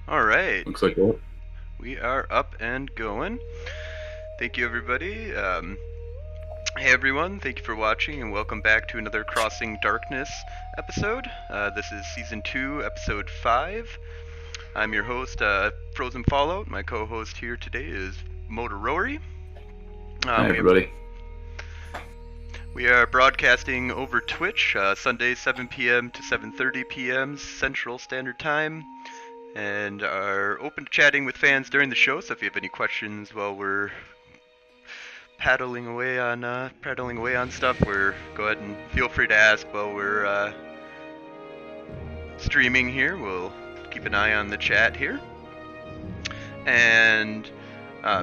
All right, Looks like that. we are up and going. Thank you, everybody. Hey, everyone. Thank you for watching, and welcome back to another Crossing Darkness episode. This is season 2, episode 5. I'm your host, Frozen Fallout. My co-host here today is Motorori. Hi, Um, we have everybody. we are broadcasting over Twitch Sundays 7 p.m. to 7:30 p.m. Central Standard Time, and are open to chatting with fans during the show. So if you have any questions while we're paddling away on stuff, we're go ahead and feel free to ask while we're streaming here. We'll keep an eye on the chat here, and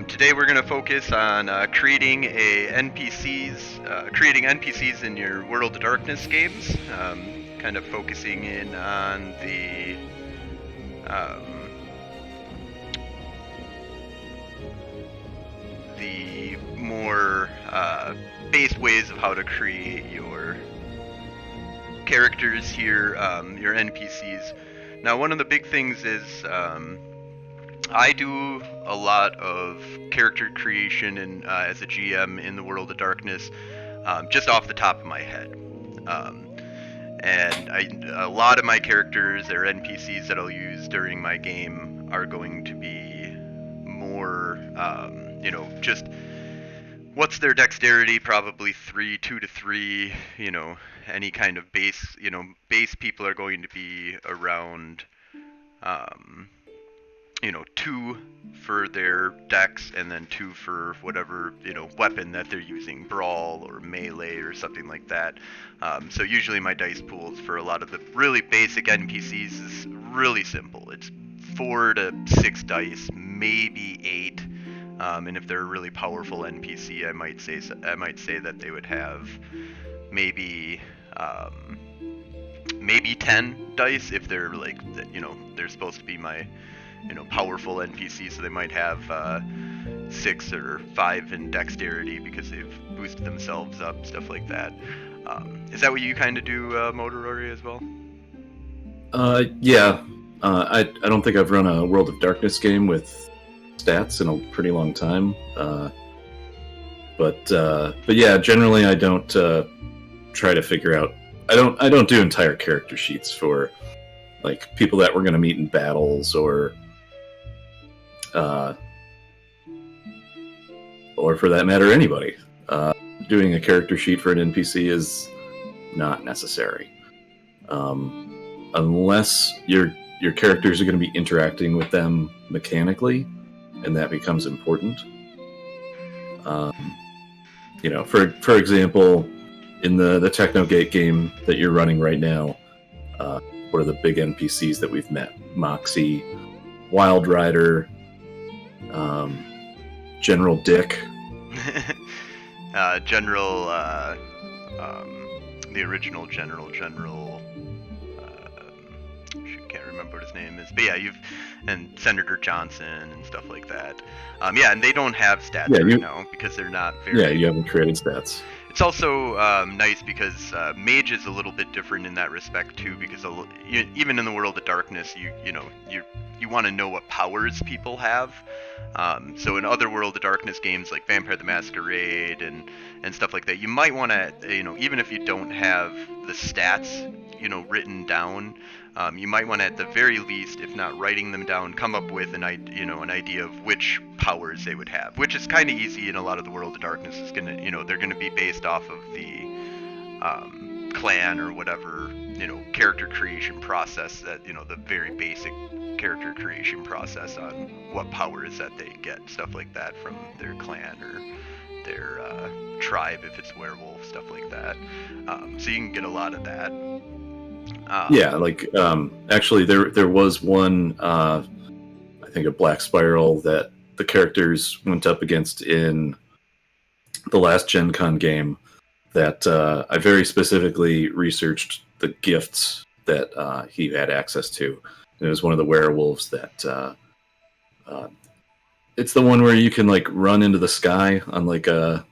today we're going to focus on creating NPCs in your World of Darkness games. Kind of focusing in on the more based ways of how to create your characters here, your NPCs. Now, one of the big things is I do a lot of character creation and as a GM in the World of Darkness, just off the top of my head. A lot of my characters or NPCs that I'll use during my game are going to be more, just what's their dexterity? Probably 2 to 3. Any kind of base. Base people are going to be around, um, 2 for their dex, and then 2 for whatever weapon that they're using, brawl or melee or something like that. So usually my dice pools for a lot of the really basic NPCs is really simple. It's 4 to 6 dice, maybe 8. And if they're a really powerful NPC, I might say that they would have maybe maybe 10 dice if they're like they're supposed to be my powerful NPC, so they might have 6 or 5 in dexterity because they've boosted themselves up, stuff like that. Is that what you kind of do, Motorori, as well? Yeah. I don't think I've run a World of Darkness game with stats in a pretty long time. But yeah, generally I don't try to figure out. I don't do entire character sheets for like people that we're going to meet in battles or for that matter anybody. Doing a character sheet for an NPC is not necessary. Unless your characters are going to be interacting with them mechanically, and that becomes important. For example, in the Technogate game that you're running right now, what are the big NPCs that we've met? Moxie, Wild Rider, General Dick. General, the original General. Can't remember what his name is, but yeah, and Senator Johnson and stuff like that. Yeah, and they don't have stats right now because they're not very. Yeah, you haven't created stats. It's also nice because Mage is a little bit different in that respect too, because even in the World of Darkness, you want to know what powers people have. So in other World of Darkness games like Vampire the Masquerade and stuff like that, you might want to, even if you don't have the stats, written down, you might want to, at the very least, if not writing them down, come up with an idea of which powers they would have, which is kind of easy in a lot of the World of Darkness. Is gonna, they're gonna be based off of the clan or whatever, character creation process that, the very basic character creation process on what powers that they get, stuff like that from their clan or their tribe if it's werewolf, stuff like that. So you can get a lot of that. Yeah, like actually, there was one, I think a Black Spiral that the characters went up against in the last Gen Con game that I very specifically researched the gifts that he had access to. And it was one of the werewolves that it's the one where you can like run into the sky on like on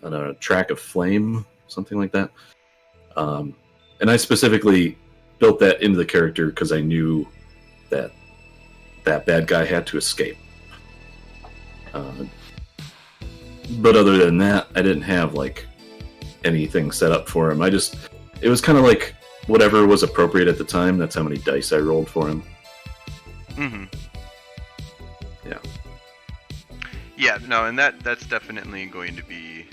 a track of flame, something like that. And I specifically built that into the character because I knew that that bad guy had to escape. But other than that, I didn't have like anything set up for him. It was kind of like whatever was appropriate at the time. That's how many dice I rolled for him. Mm-hmm. Yeah. Yeah, no, and that's definitely going to be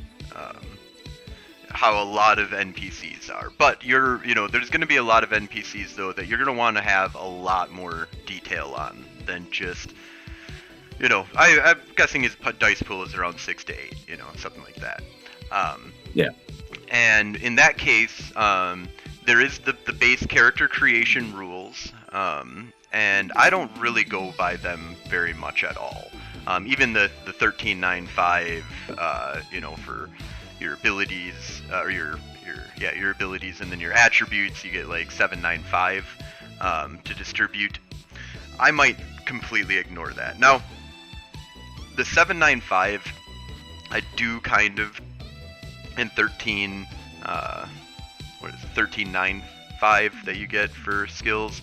how a lot of NPCs are. But there's going to be a lot of NPCs though that you're going to want to have a lot more detail on than just, I'm guessing his dice pool is around 6 to 8, something like that. Yeah. And in that case, there is the base character creation rules, and I don't really go by them very much at all. Even the 1395, for your abilities, or your abilities, and then your attributes, you get like 795 to distribute. I might completely ignore that. Now, the 795, I do kind of, in 1395 that you get for skills,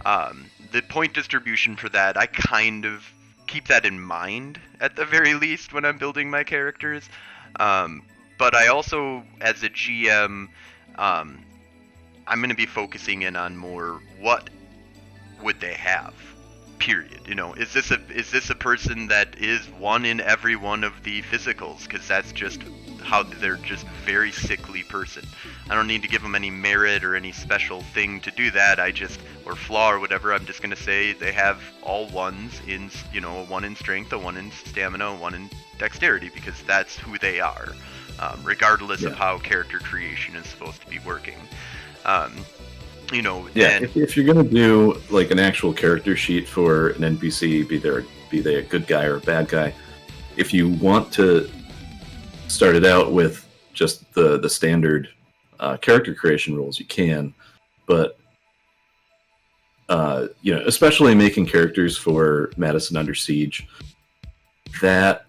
the point distribution for that, I kind of keep that in mind at the very least when I'm building my characters. But I also, as a GM, I'm going to be focusing in on more what would they have. Period. Is this a person that is one in every one of the physicals? Because that's just how they're just very sickly person. I don't need to give them any merit or any special thing to do that. Or flaw or whatever. I'm just gonna say they have all ones in, a 1 in strength, a 1 in stamina, a 1 in dexterity, because that's who they are, regardless of how character creation is supposed to be working. If you're gonna do like an actual character sheet for an NPC, be they a good guy or a bad guy, if you want to start it out with just the standard character creation rules, you can, but especially making characters for Madison Under Siege, that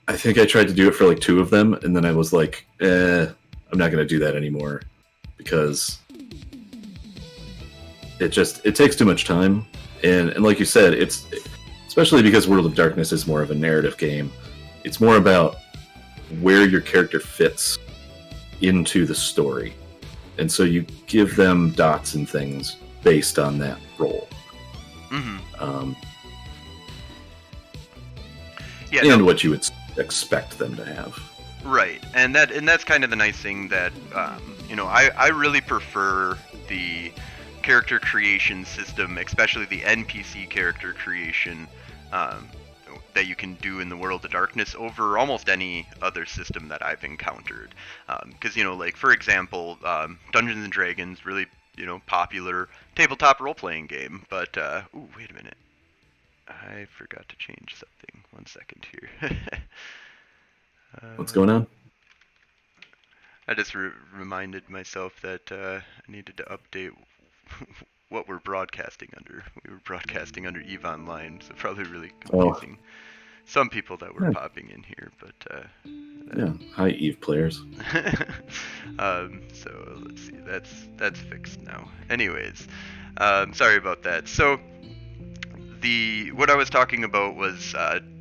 I think I tried to do it for like 2 of them, and then I was like, I'm not gonna do that anymore, because it takes too much time, and like you said, it's especially because World of Darkness is more of a narrative game. It's more about where your character fits into the story, and so you give them dots and things based on that role. Mm-hmm. What you would expect them to have. Right, and that's kind of the nice thing that I really prefer the character creation system, especially the NPC character creation that you can do in the World of Darkness over almost any other system that I've encountered. Because like for example, Dungeons and Dragons, really popular tabletop role-playing game. But wait a minute, I forgot to change something. 1 second here. What's going on? I just reminded myself that I needed to update what we're broadcasting under. We were broadcasting under EVE Online, so probably really confusing some people that were popping in here. But hi EVE players. So let's see, that's fixed now. Anyways, sorry about that. So what I was talking about was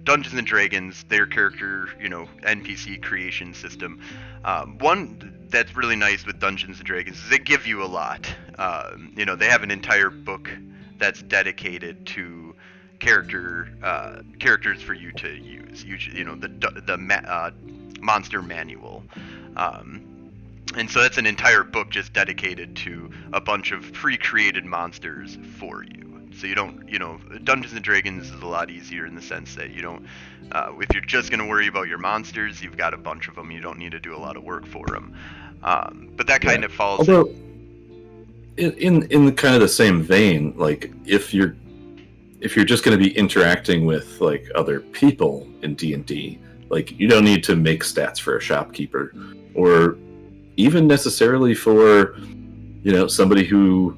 Dungeons and Dragons, their character, NPC creation system. One that's really nice with Dungeons and Dragons is they give you a lot. They have an entire book that's dedicated to characters for you to use. The monster manual. And so that's an entire book just dedicated to a bunch of pre-created monsters for you. So you don't, Dungeons and Dragons is a lot easier in the sense that you don't, if you're just going to worry about your monsters, you've got a bunch of them. You don't need to do a lot of work for them. But that kind of falls. Although, in kind of the same vein, like if you're just going to be interacting with like other people in D&D, like you don't need to make stats for a shopkeeper, or even necessarily for somebody who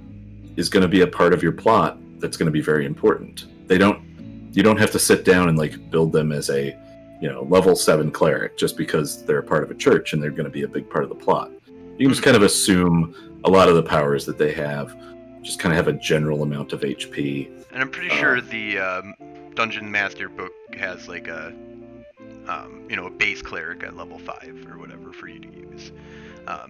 is going to be a part of your plot that's going to be very important. You don't have to sit down and like build them as a level 7 cleric just because they're a part of a church and they're going to be a big part of the plot. You can just kind of assume a lot of the powers that they have, just kind of have a general amount of HP. And I'm pretty sure the Dungeon Master book has like a a base cleric at level 5 or whatever for you to use.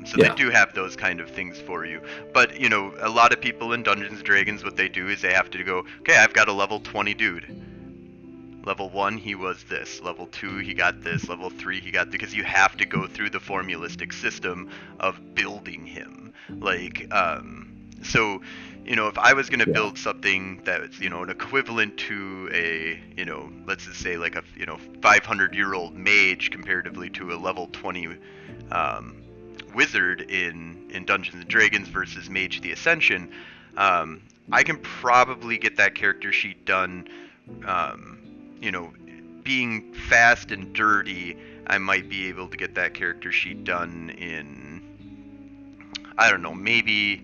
So they do have those kind of things for you. But, a lot of people in Dungeons & Dragons, what they do is they have to go, okay, I've got a level 20 dude. Level 1, he was this. Level 2, he got this. Level 3, he got... Because you have to go through the formulistic system of building him. Like, so... if I was going to build something that's, an equivalent to a, let's just say like a, 500-year-old mage comparatively to a level 20 wizard in Dungeons & Dragons versus Mage the Ascension, I can probably get that character sheet done, being fast and dirty. I might be able to get that character sheet done in, I don't know, maybe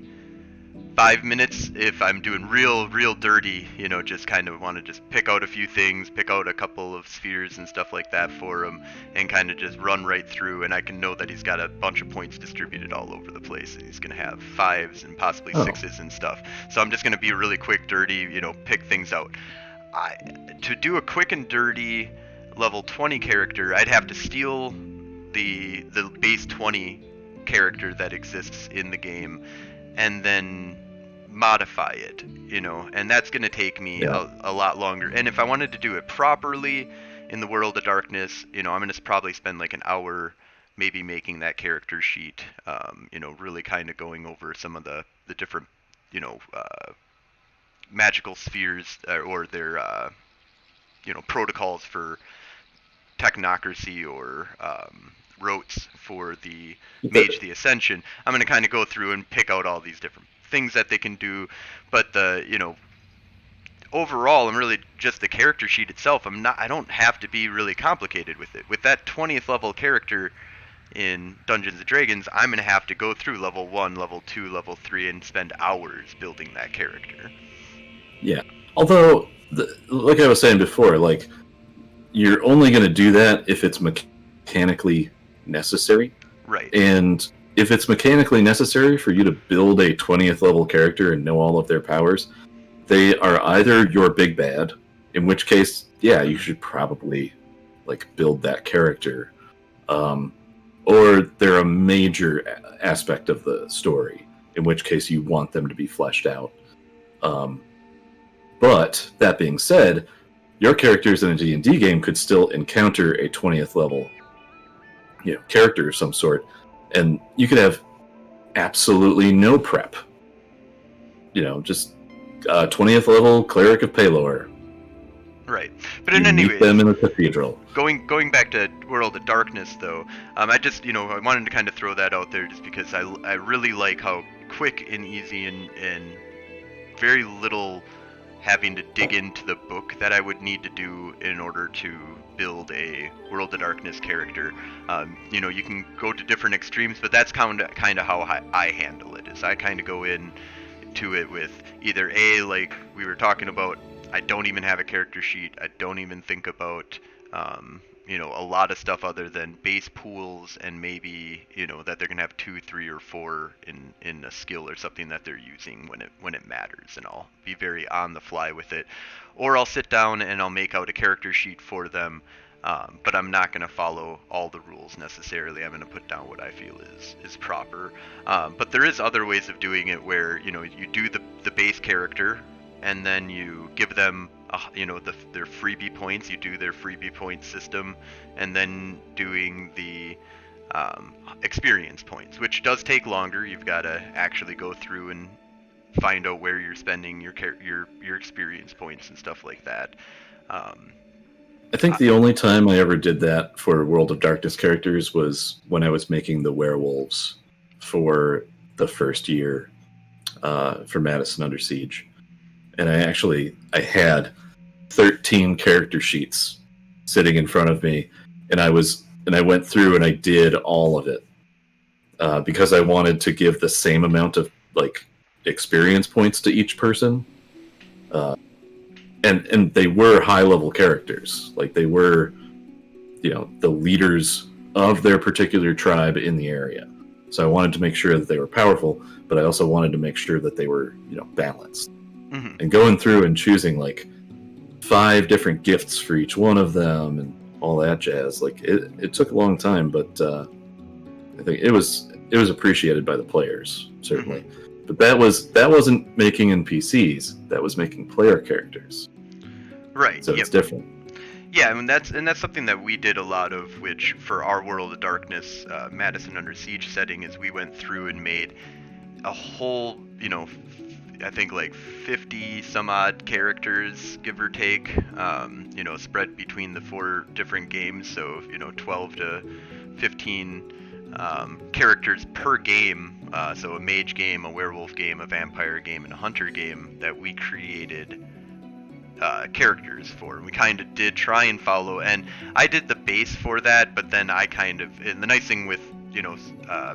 5 minutes if I'm doing real dirty, just kind of want to just pick out a few things, pick out a couple of spheres and stuff like that for him, and kind of just run right through, and I can know that he's got a bunch of points distributed all over the place, and he's going to have 5s and possibly 6s and stuff. So I'm just going to be really quick, dirty, pick things out. To do a quick and dirty level 20 character, I'd have to steal the base 20 character that exists in the game, and then modify it, and that's going to take me a lot longer. And if I wanted to do it properly in the World of Darkness, I'm going to probably spend like an hour maybe making that character sheet, really kind of going over some of the different, magical spheres or their, protocols for technocracy or rotes for the Mage the Ascension. I'm going to kind of go through and pick out all these different things that they can do, but overall, I'm really just the character sheet itself. I don't have to be really complicated with it. With that 20th level character in Dungeons & Dragons, I'm going to have to go through level 1, level 2, level 3, and spend hours building that character. Yeah. Although, like I was saying before, like, you're only going to do that if it's mechanically necessary. Right. And if it's mechanically necessary for you to build a 20th level character and know all of their powers, they are either your big bad, in which case, yeah, you should probably like build that character, or they're a major aspect of the story, in which case you want them to be fleshed out. But that being said, your characters in a D&D game could still encounter a 20th level, character of some sort, and you could have absolutely no prep. Just 20th level cleric of Pelor. Right, but in any way, them in a cathedral. Going back to World of Darkness, though, I just I wanted to kind of throw that out there just because I really like how quick and easy and very little having to dig into the book that I would need to do in order to build a World of Darkness character. You can go to different extremes, but that's kind of how I handle it. Is I kind of go in to it with either like we were talking about, I don't even have a character sheet. I don't even think about a lot of stuff other than base pools and maybe that they're gonna have 2, 3, or 4 in a skill or something that they're using when it matters, and I'll be very on the fly with it, or I'll sit down and I'll make out a character sheet for them, but I'm not gonna follow all the rules necessarily. I'm gonna put down what I feel is proper, but there is other ways of doing it where you do the base character and then you give them their freebie points. You do their freebie point system, and then doing the experience points, which does take longer. You've got to actually go through and find out where you're spending your experience points and stuff like that. I think the only time I ever did that for World of Darkness characters was when I was making the werewolves for the first year for Madison Under Siege. And I had 13 character sheets sitting in front of me, and I went through and I did all of it because I wanted to give the same amount of like experience points to each person, and they were high level characters, like they were the leaders of their particular tribe in the area. So I wanted to make sure that they were powerful, but I also wanted to make sure that they were, balanced. Mm-hmm. And going through and choosing like 5 different gifts for each one of them and all that jazz, like it took a long time, but I think it was appreciated by the players, certainly. Mm-hmm. But that wasn't making NPCs. That was making player characters. Right. So it's different. Yeah, I mean that's something that we did a lot of, which for our World of Darkness, Madison Under Siege setting, is we went through and made a whole, I think like 50 some odd characters, give or take, spread between the 4 different games. So 12 to 15 characters per game. So a mage game, a werewolf game, a vampire game, and a hunter game that we created characters for. We kind of did try and follow, and I did the base for that, but then I kind of, and the nice thing with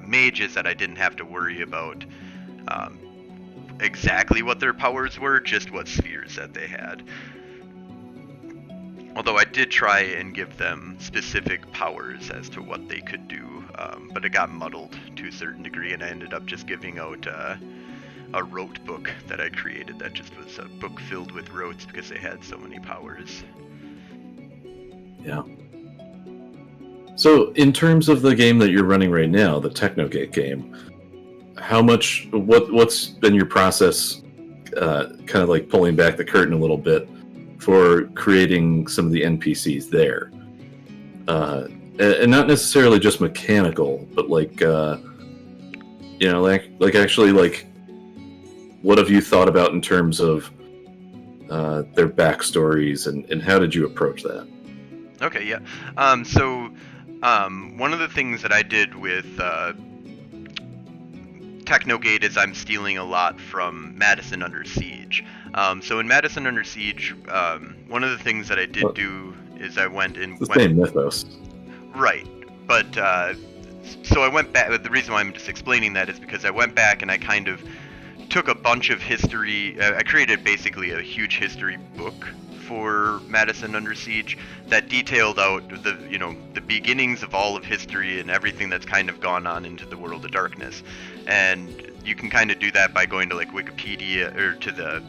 mage is that I didn't have to worry about exactly what their powers were, just what spheres that they had. Although I did try and give them specific powers as to what they could do, but it got muddled to a certain degree, and I ended up just giving out a rote book that I created that just was a book filled with rotes because they had so many powers. Yeah. So in terms of the game that you're running right now, the Technogate game, what's been your process, kind of like pulling back the curtain a little bit for creating some of the NPCs there? And not necessarily just mechanical, but like actually like, what have you thought about in terms of their backstories, and how did you approach that? Okay, yeah. So one of the things that I did with Technogate is I'm stealing a lot from Madison Under Siege. So in Madison Under Siege, one of the things that I did do is I went and... It's the same mythos. Right, but so I went back. The reason why I'm just explaining that is because I went back and I kind of took a bunch of history. I created basically a huge history book for Madison Under Siege that detailed out the beginnings of all of history and everything that's kind of gone on into the World of Darkness. And you can kind of do that by going to like Wikipedia or to the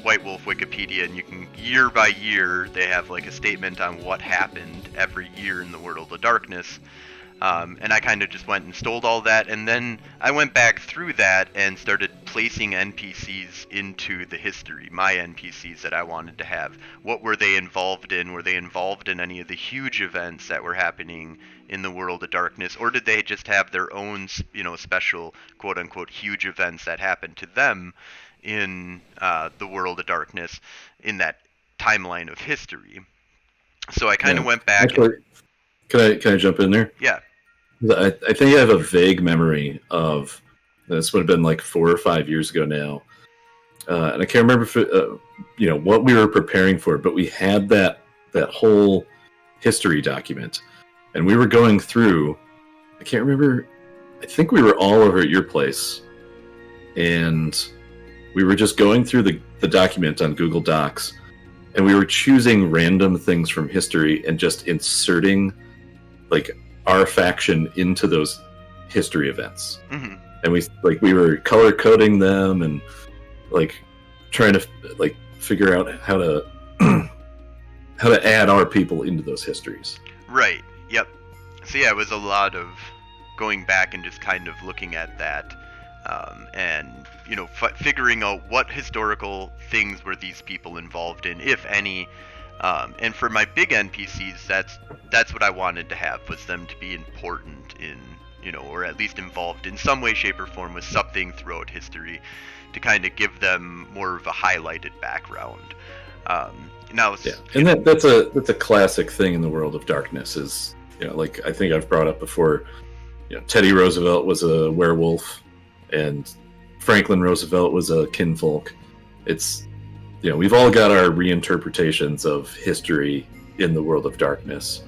White Wolf Wikipedia, and you can, year by year, they have like a statement on what happened every year in the World of Darkness. And I kind of just went and stole all that, and then I went back through that and started placing NPCs into the history, my NPCs that I wanted to have. What were they involved in? Were they involved in any of the huge events that were happening in the World of Darkness, or did they just have their own, special quote-unquote huge events that happened to them in the World of Darkness in that timeline of history? So I kind of went back. Actually, can I jump in there? Yeah. I think I have a vague memory of this. Would have been like 4 or 5 years ago now, and I can't remember if what we were preparing for, but we had that whole history document, and we were going through. I can't remember. I think we were all over at your place, and we were just going through the document on Google Docs, and we were choosing random things from history and just inserting like our faction into those history events. Mm-hmm. And we were color coding them and like trying to like figure out how to add our people into those histories. Right. Yep. So yeah, it was a lot of going back and just kind of looking at that, and figuring out what historical things were these people involved in, if any. And for my big NPCs, that's what I wanted to have, was them to be important in, or at least involved in some way, shape, or form with something throughout history, to kind of give them more of a highlighted background. And that's a classic thing in the World of Darkness. Is like I think I've brought up before. Teddy Roosevelt was a werewolf, and Franklin Roosevelt was a kinfolk. It's we've all got our reinterpretations of history in the World of Darkness,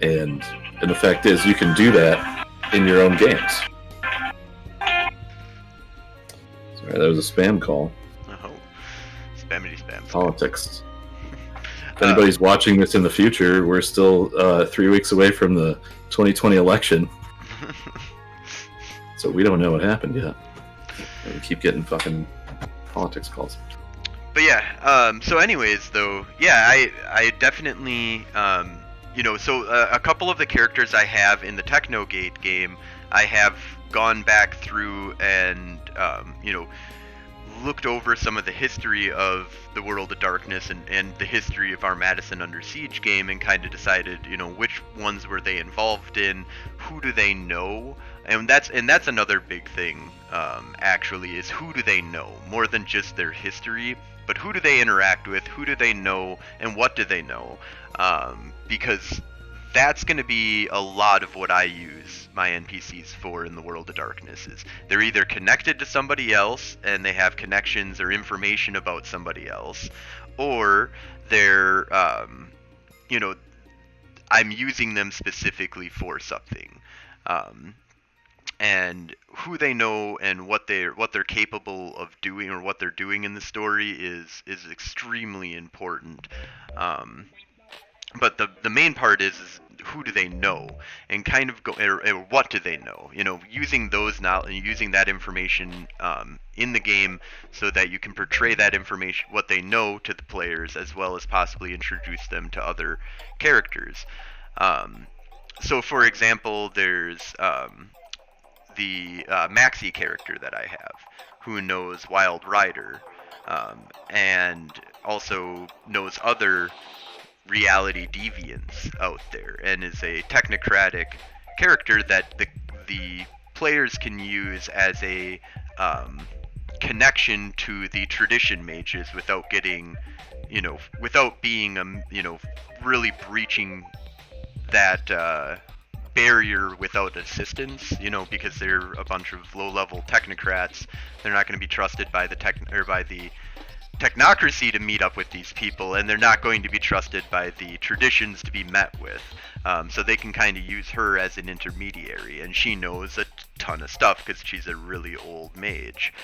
and the fact is you can do that in your own games. Sorry, that was a spam call. Oh, spammity spam. Politics. If anybody's watching this in the future, we're still 3 weeks away from the 2020 election. So we don't know what happened yet. And we keep getting fucking politics calls. But yeah, so anyways, though, yeah, I definitely, so a couple of the characters I have in the Technogate game, I have gone back through and, looked over some of the history of the World of Darkness and the history of our Madison Under Siege game, and kind of decided, which ones were they involved in, who do they know, and that's another big thing, actually, is who do they know, more than just their history, but who do they interact with, who do they know, and what do they know, because that's going to be a lot of what I use my NPCs for in the World of Darkness. Is they're either connected to somebody else and they have connections or information about somebody else, or they're, I'm using them specifically for something. And who they know and what they're capable of doing, or what they're doing in the story, is extremely important. But the main part is who do they know, and kind of or what do they know? Using those using that information in the game, so that you can portray that information, what they know, to the players, as well as possibly introduce them to other characters. So, for example, there's the Maxi character that I have, who knows Wild Rider, and also knows other reality deviants out there, and is a technocratic character that the players can use as a connection to the tradition mages, without getting, without being, really breaching that barrier without assistance, because they're a bunch of low-level technocrats. They're not going to be trusted by the technocracy to meet up with these people, and they're not going to be trusted by the traditions to be met with. So they can kind of use her as an intermediary, and she knows a ton of stuff because she's a really old mage.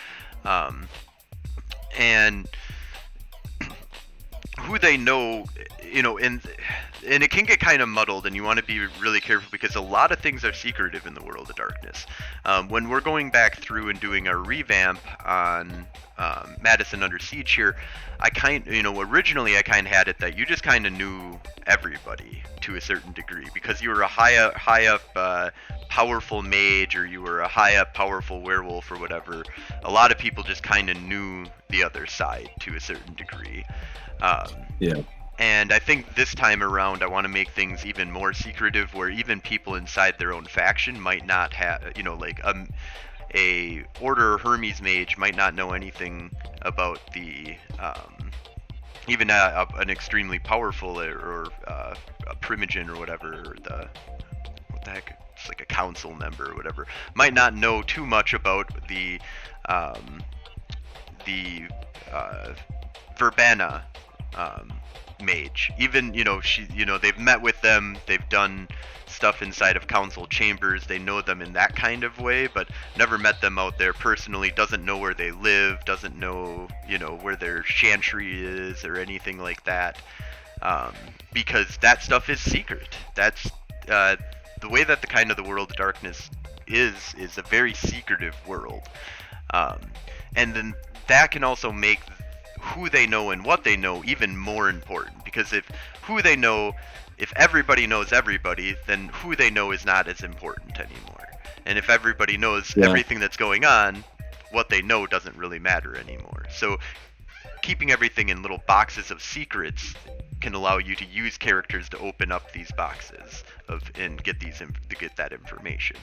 And who they know, and it can get kind of muddled, and you want to be really careful, because a lot of things are secretive in the World of Darkness. When we're going back through and doing our revamp on Madison Under Siege here, originally I kind of had it that you just kind of knew everybody to a certain degree, because you were a high up powerful mage, or you were a high up powerful werewolf, or whatever. A lot of people just kind of knew the other side to a certain degree. Yeah. And I think this time around, I want to make things even more secretive, where even people inside their own faction might not have, like a Order Hermes mage might not know anything about the, even an extremely powerful or a primogen or whatever, or what the heck, it's like a council member or whatever, might not know too much about the Verbena mage. Even, they've met with them, they've done stuff inside of council chambers, they know them in that kind of way, but never met them out there personally, doesn't know where they live, doesn't know, where their chantry is, or anything like that, because that stuff is secret. That's the way that the World of Darkness is a very secretive world, and then that can also make who they know and what they know even more important, because if everybody knows everybody, then who they know is not as important anymore. And if everybody knows everything that's going on, what they know doesn't really matter anymore. So keeping everything in little boxes of secrets can allow you to use characters to open up these boxes and get that information.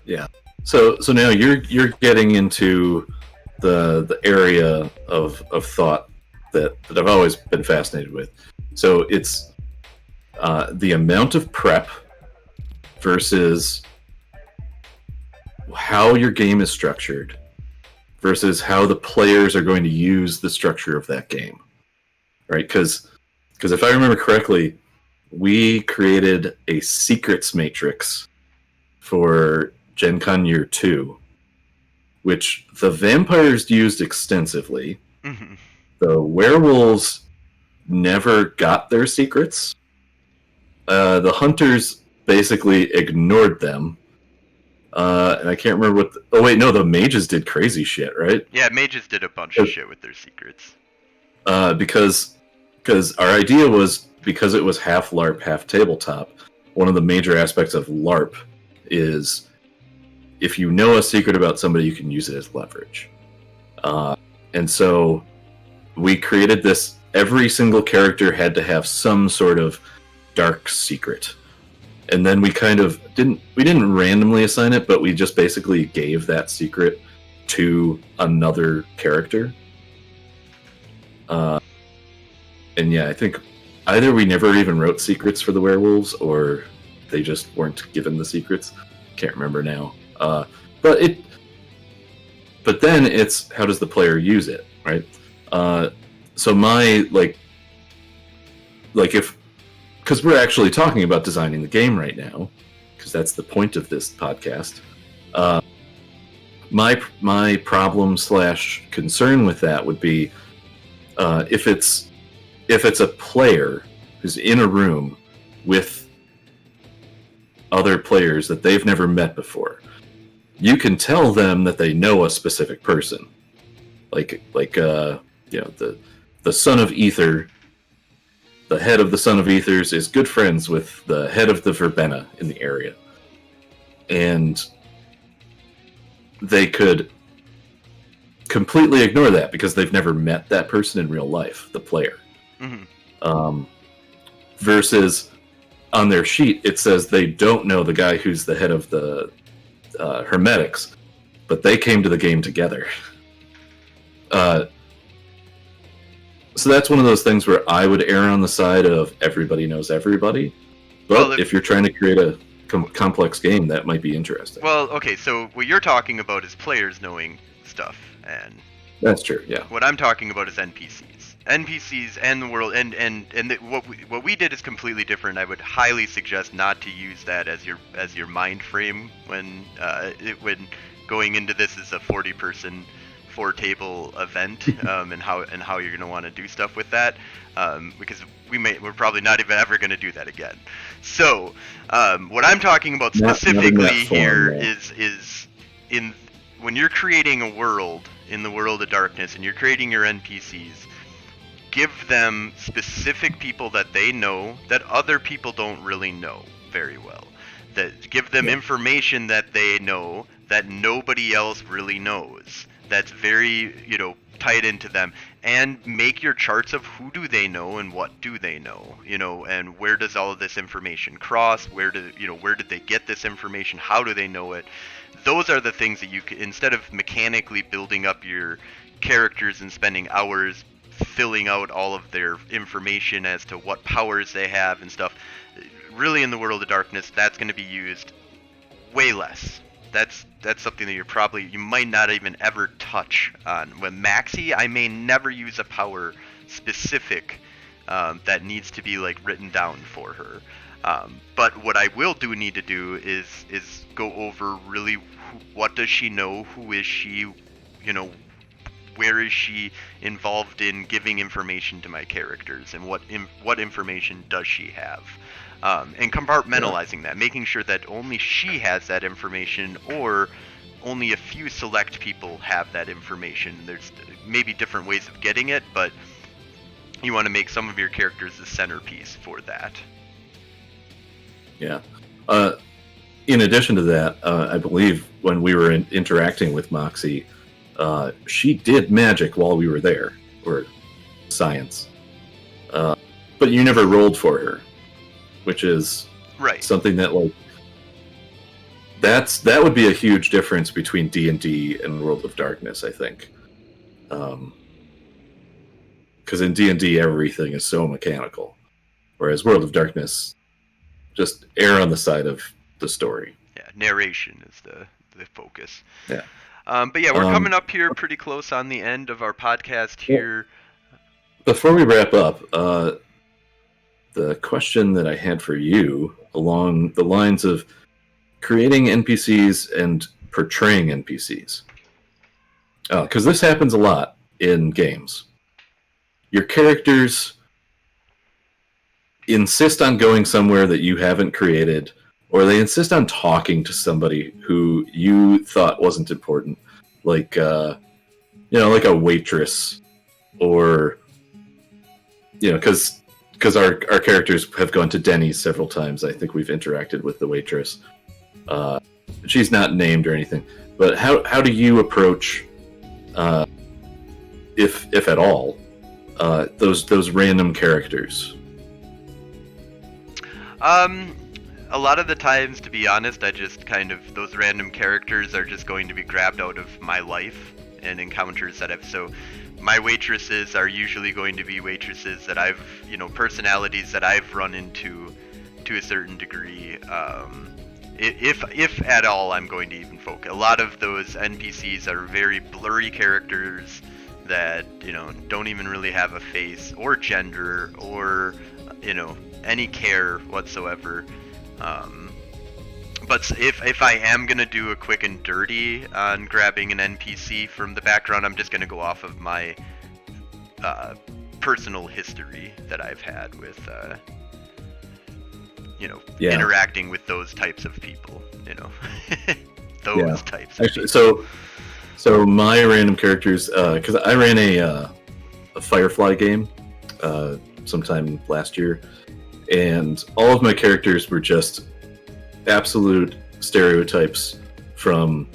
Yeah. So now you're getting into the area of thought that I've always been fascinated with. So it's the amount of prep versus how your game is structured versus how the players are going to use the structure of that game, right? Because if I remember correctly, we created a secrets matrix for Gen Con Year 2, which the vampires used extensively. Mm-hmm. The werewolves never got their secrets. The hunters basically ignored them. And I can't remember what. Oh wait, no, the mages did crazy shit, right? Yeah, mages did a bunch of shit with their secrets. Because our idea was, because it was half LARP, half tabletop. One of the major aspects of LARP is if you know a secret about somebody, you can use it as leverage. And so we created this. Every single character had to have some sort of dark secret. And then we kind of didn't randomly assign it, but we just basically gave that secret to another character. And yeah, I think either we never even wrote secrets for the werewolves, or they just weren't given the secrets. Can't remember now. But then it's, how does the player use it, right? So my like if, because we're actually talking about designing the game right now, because that's the point of this podcast. My problem / concern with that would be if it's a player who's in a room with other players that they've never met before, you can tell them that they know a specific person, like the Son of Ether. The head of the Son of Ethers is good friends with the head of the Verbena in the area. And they could completely ignore that because they've never met that person in real life, the player. Mm-hmm. Versus on their sheet, it says they don't know the guy who's the head of the Hermetics, but they came to the game together. So that's one of those things where I would err on the side of everybody knows everybody. But if you're trying to create a complex game, that might be interesting. Well, okay, so what you're talking about is players knowing stuff, and that's true. Yeah. What I'm talking about is NPCs. NPCs and the world, what we did is completely different. I would highly suggest not to use that as your mind frame when going into this as a 40-person 4-table event, and how you're going to want to do stuff with that, because we're probably not even ever going to do that again. So what I'm talking about specifically here is in when you're creating a world in the world of darkness and you're creating your NPCs, give them specific people that they know that other people don't really know very well. That give them information that they know that nobody else really knows. That's very, tied into them, and make your charts of who do they know and what do they know, and where does all of this information cross, where did they get this information, how do they know it. Those are the things that you can, instead of mechanically building up your characters and spending hours filling out all of their information as to what powers they have and stuff, really in the world of darkness, that's going to be used way less. That's something that you might not even ever touch on. With Maxie, I may never use a power specific that needs to be written down for her. But what I will need to do is go over really what does she know, who is she, where is she involved in giving information to my characters, and what information does she have. And compartmentalizing that, making sure that only she has that information, or only a few select people have that information. There's maybe different ways of getting it, but you want to make some of your characters the centerpiece for that. Yeah. In addition to that, I believe when we were interacting with Moxie, she did magic while we were there, or science. But you never rolled for her, which is something that that would be a huge difference between D&D and World of Darkness, I think. Because in D&D everything is so mechanical, whereas World of Darkness just err on the side of the story. Yeah, narration is the focus. Yeah. But yeah, we're coming up here pretty close on the end of our podcast here. Before we wrap up, the question that I had for you, along the lines of creating NPCs and portraying NPCs, because this happens a lot in games. Your characters insist on going somewhere that you haven't created, or they insist on talking to somebody who you thought wasn't important, like like a waitress, or because our characters have gone to Denny's several times. I think we've interacted with the waitress. She's not named or anything, but how do you approach, if at all, those random characters? A lot of the times, to be honest, I just kind of, those random characters are just going to be grabbed out of my life and encounters that I've, so my waitresses are usually going to be waitresses that I've, personalities that I've run into to a certain degree. If at all, I'm going to even focus. A lot of those NPCs are very blurry characters that, don't even really have a face or gender or, any care whatsoever. But if I am gonna do a quick and dirty on grabbing an NPC from the background, I'm just gonna go off of my personal history that I've had with interacting with those types of people. Those types. Actually, so my random characters, because I ran a Firefly game sometime last year, and all of my characters were just absolute stereotypes from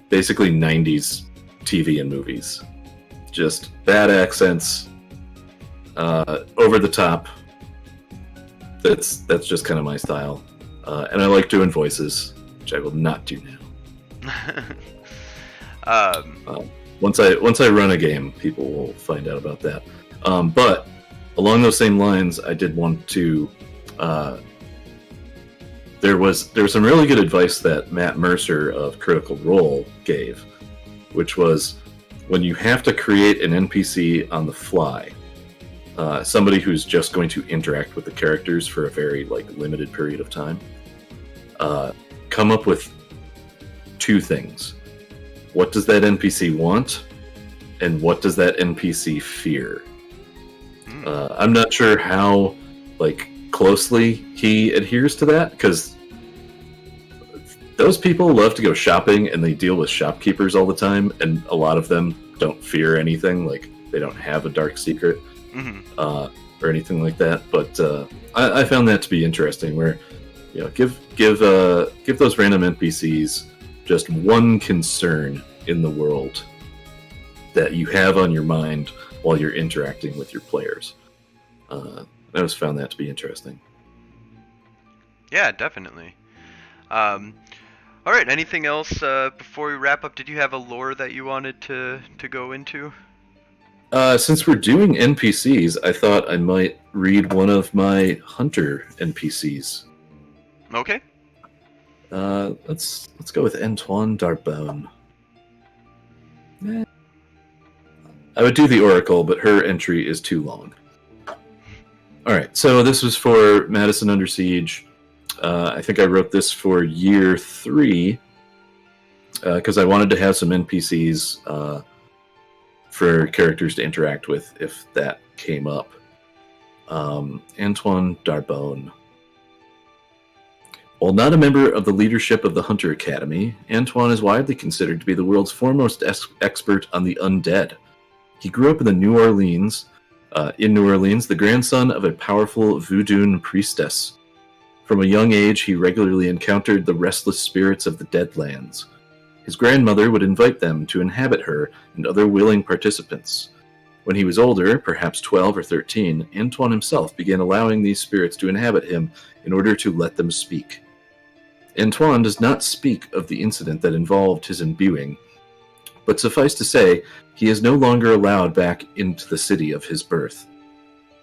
basically 90s TV and movies. Just bad accents, over the top. That's just kind of my style. And I like doing voices, which I will not do now. Once I run a game, people will find out about that. But along those same lines, I did want to. There was some really good advice that Matt Mercer of Critical Role gave, which was when you have to create an NPC on the fly, somebody who's just going to interact with the characters for a very limited period of time, come up with two things. What does that NPC want, and what does that NPC fear? I'm not sure how closely he adheres to that, because those people love to go shopping and they deal with shopkeepers all the time, and a lot of them don't fear anything. They don't have a dark secret, or anything like that. But I found that to be interesting, where give those random NPCs just one concern in the world that you have on your mind while you're interacting with your players. I just found that to be interesting. Yeah, definitely. All right, anything else before we wrap up? Did you have a lore that you wanted to go into? Since we're doing NPCs, I thought I might read one of my hunter NPCs. Okay. Let's go with Antoine Darbone. I would do the Oracle, but her entry is too long. Alright, so this was for Madison Under Siege. I think I wrote this for year 3, because I wanted to have some NPCs for characters to interact with if that came up. Antoine Darbone. While not a member of the leadership of the Hunter Academy, Antoine is widely considered to be the world's foremost expert on the undead. He grew up in New Orleans, the grandson of a powerful voodoo priestess. From a young age, he regularly encountered the restless spirits of the Deadlands. His grandmother would invite them to inhabit her and other willing participants. When he was older, perhaps 12 or 13, Antoine himself began allowing these spirits to inhabit him in order to let them speak. Antoine does not speak of the incident that involved his imbuing, but suffice to say, he is no longer allowed back into the city of his birth.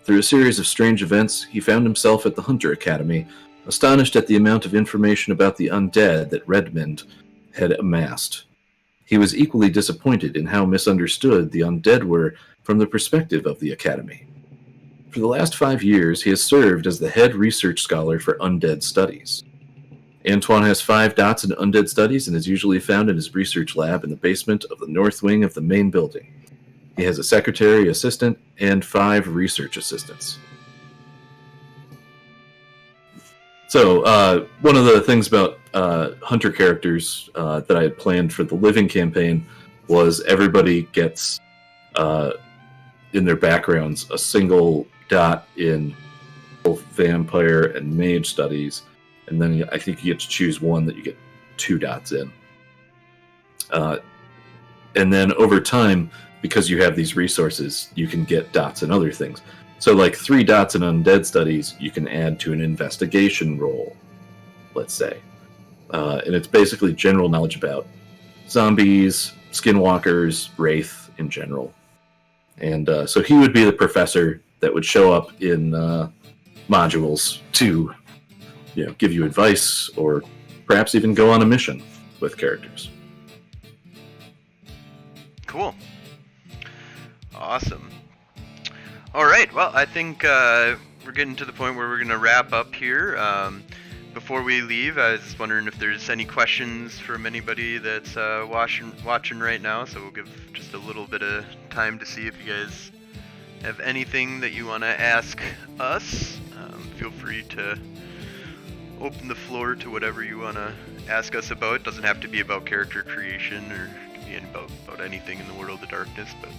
Through a series of strange events, he found himself at the Hunter Academy, astonished at the amount of information about the undead that Redmond had amassed. He was equally disappointed in how misunderstood the undead were from the perspective of the Academy. For the last 5 years, he has served as the head research scholar for undead studies. Antoine has 5 dots in undead studies and is usually found in his research lab in the basement of the north wing of the main building. He has a secretary assistant and 5 research assistants. So one of the things about hunter characters that I had planned for the living campaign was everybody gets in their backgrounds a single dot in both vampire and mage studies, and then I think you get to choose one that you get 2 dots in. And then over time, because you have these resources, you can get dots in other things. So like 3 dots in undead studies, you can add to an investigation roll, let's say. And it's basically general knowledge about zombies, skinwalkers, wraith in general. And so he would be the professor that would show up in modules to, give you advice or perhaps even go on a mission with characters. Cool. Awesome. All right. Well, I think we're getting to the point where we're going to wrap up here. Before we leave, I was just wondering if there's any questions from anybody that's watching right now. So we'll give just a little bit of time to see if you guys have anything that you want to ask us. Feel free to open the floor to whatever you want to ask us about. It doesn't have to be about character creation, or it can be about anything in the World of Darkness, but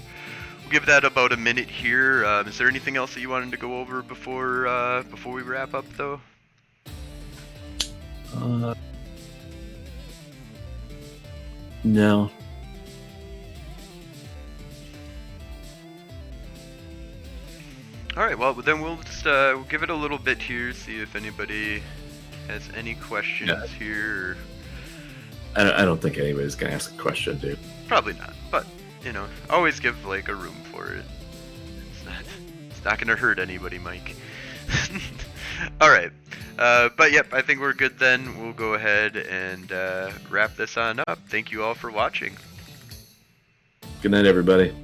we'll give that about a minute here. Is there anything else that you wanted to go over before we wrap up, though? No. All right. Well, then we'll just we'll give it a little bit here, see if anybody has any questions here. I don't think anybody's gonna ask a question, dude. Probably not, but always give like a room for it. It's not gonna hurt anybody, Mike. All right. But yep, I think we're good then. We'll go ahead and wrap this on up. Thank you all for watching. Good night, everybody.